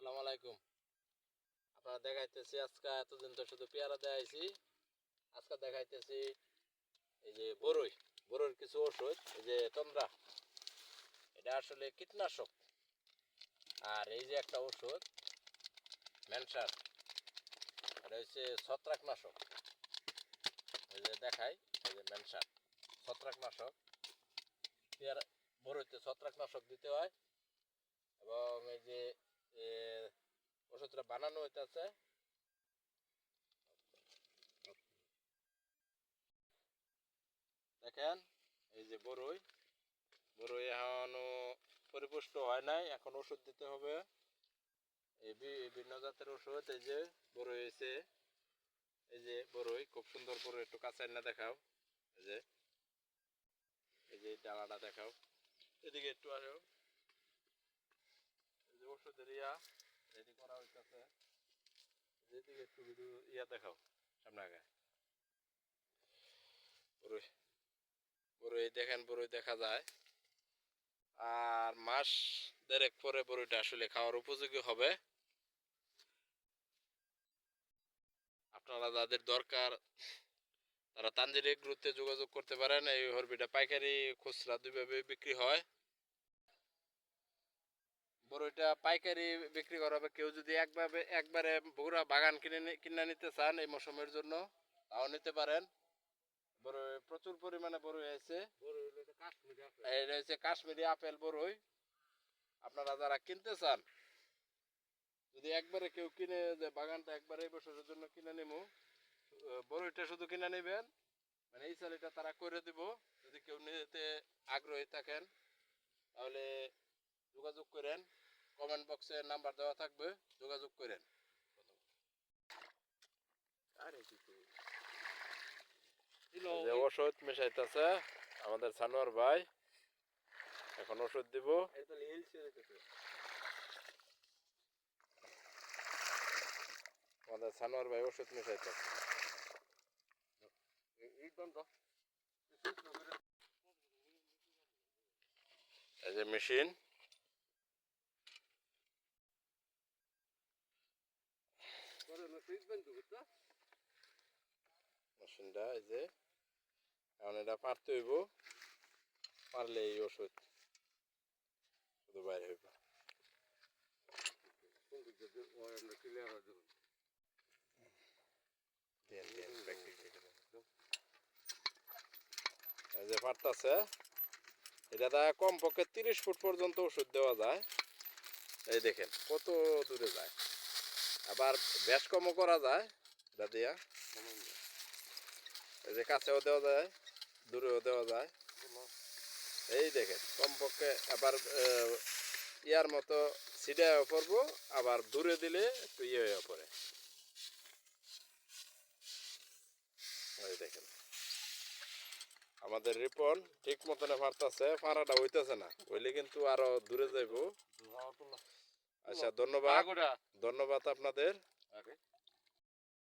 আসসালামু আলাইকুম। আপনারা দেখাইতেছি আজকে এতদিন তো শুধু পেয়ারা দেখাইছি। আজকে দেখাইতেছি এই যে বড়ইর কিছু ওষুধ। এই যে তন্দ্রা, এটা আসলে কীটনাশক। আর এই যে একটা ওষুধ মেনসার, এটা হচ্ছে ছত্রাকনাশক। এই যে দেখাই, এই যে মেনসার ছত্রাকনাশক। পেয়ারা বড়ইতে ছত্রাকনাশক দিতে হয় এবং এই যে ওষুধটা বানানো হইতেছে। দেখেন এই যে বড়ই এখনো পরিপুষ্ট হয় নাই, এখন ওষুধ দিতে হবে। এই বিভিন্ন জাতের ওষুধ। এই যে বড়ই হয়েছে, এই যে বড়ই খুব সুন্দর বড়ই, একটু কাঁচা না দেখাও। এই যে ডালাটা দেখাও, এদিকে একটু আসো। এই যে ওষুধের রেডি করা হইতেছে। এদিকে একটু দেখাও, সামনে আগে বড়ই দেখেন, বড়ই দেখা যায়। আর মাস দেড়েক পরে বড়ইটা আসলে খাওয়ার উপযোগী হবে। আপনারা যাদের দরকার তারা তানজির এগ্রোতে যোগাযোগ করতে পারেন। এই হরবিটা পাইকারি খুচরা দুইভাবে বিক্রি হয়। বড়ইটা পাইকারি বিক্রি করা হবে। কেউ যদি একবারে পুরা বাগান কিনে নিতে চান এই মৌসুমের জন্য, তাও নিতে পারেন। বড়ই প্রচুর পরিমাণে বড়ই হয়েছে। এটা হচ্ছে কাশ্মীরি আপেল বড়ই। আপনারা যারা কিনতে চান, যদি একবারে কেউ কিনে যে বাগানটা একবারে এই বছরের জন্য কিনে নেবো, বড়ইটা শুধু কিনে নেবেন, মানে এই চালিটা তারা করে দিব। যদি কেউ নিতে আগ্রহী থাকেন তাহলে যোগাযোগ করেন। কমেন্ট বক্সে নাম্বার দেওয়া থাকবে, যোগাযোগ করেন। যে ওষুধ মেশাইতেছে আমাদের সানোয়ার ভাই, এখন ওষুধ দিব। আমাদের সানোয়ার ভাই ওষুধ মেশাইতেছে। এই যে মেশিন, মেশিনটা এই যে এখন এটা পারতে হইব, পারলে এই ওষুধ শুধু বাইরে হইব। এই যে পারতাছে, এটা কমপক্ষে 30 ফুট পর্যন্ত ওষুধ দেওয়া যায়। এই দেখেন কত দূরে যায়। আবার বেশ কমও করা যায় এটা দিয়া। এই যে কাছেও দেওয়া যায়, দূরেও দেওয়া যায়। এই দেখেন কমপক্ষে আবার ইয়ার মতো ছিটাও পড়বো, আবার দূরে দিলে একটু হয়ে পড়ে। এই দেখেন আমাদের রিপন ঠিক মতনে পারতাছে, পাড়াটা হইতেছে না, হইলে কিন্তু আরো দূরে যাইব। আচ্ছা, ধন্যবাদ আপনাদের।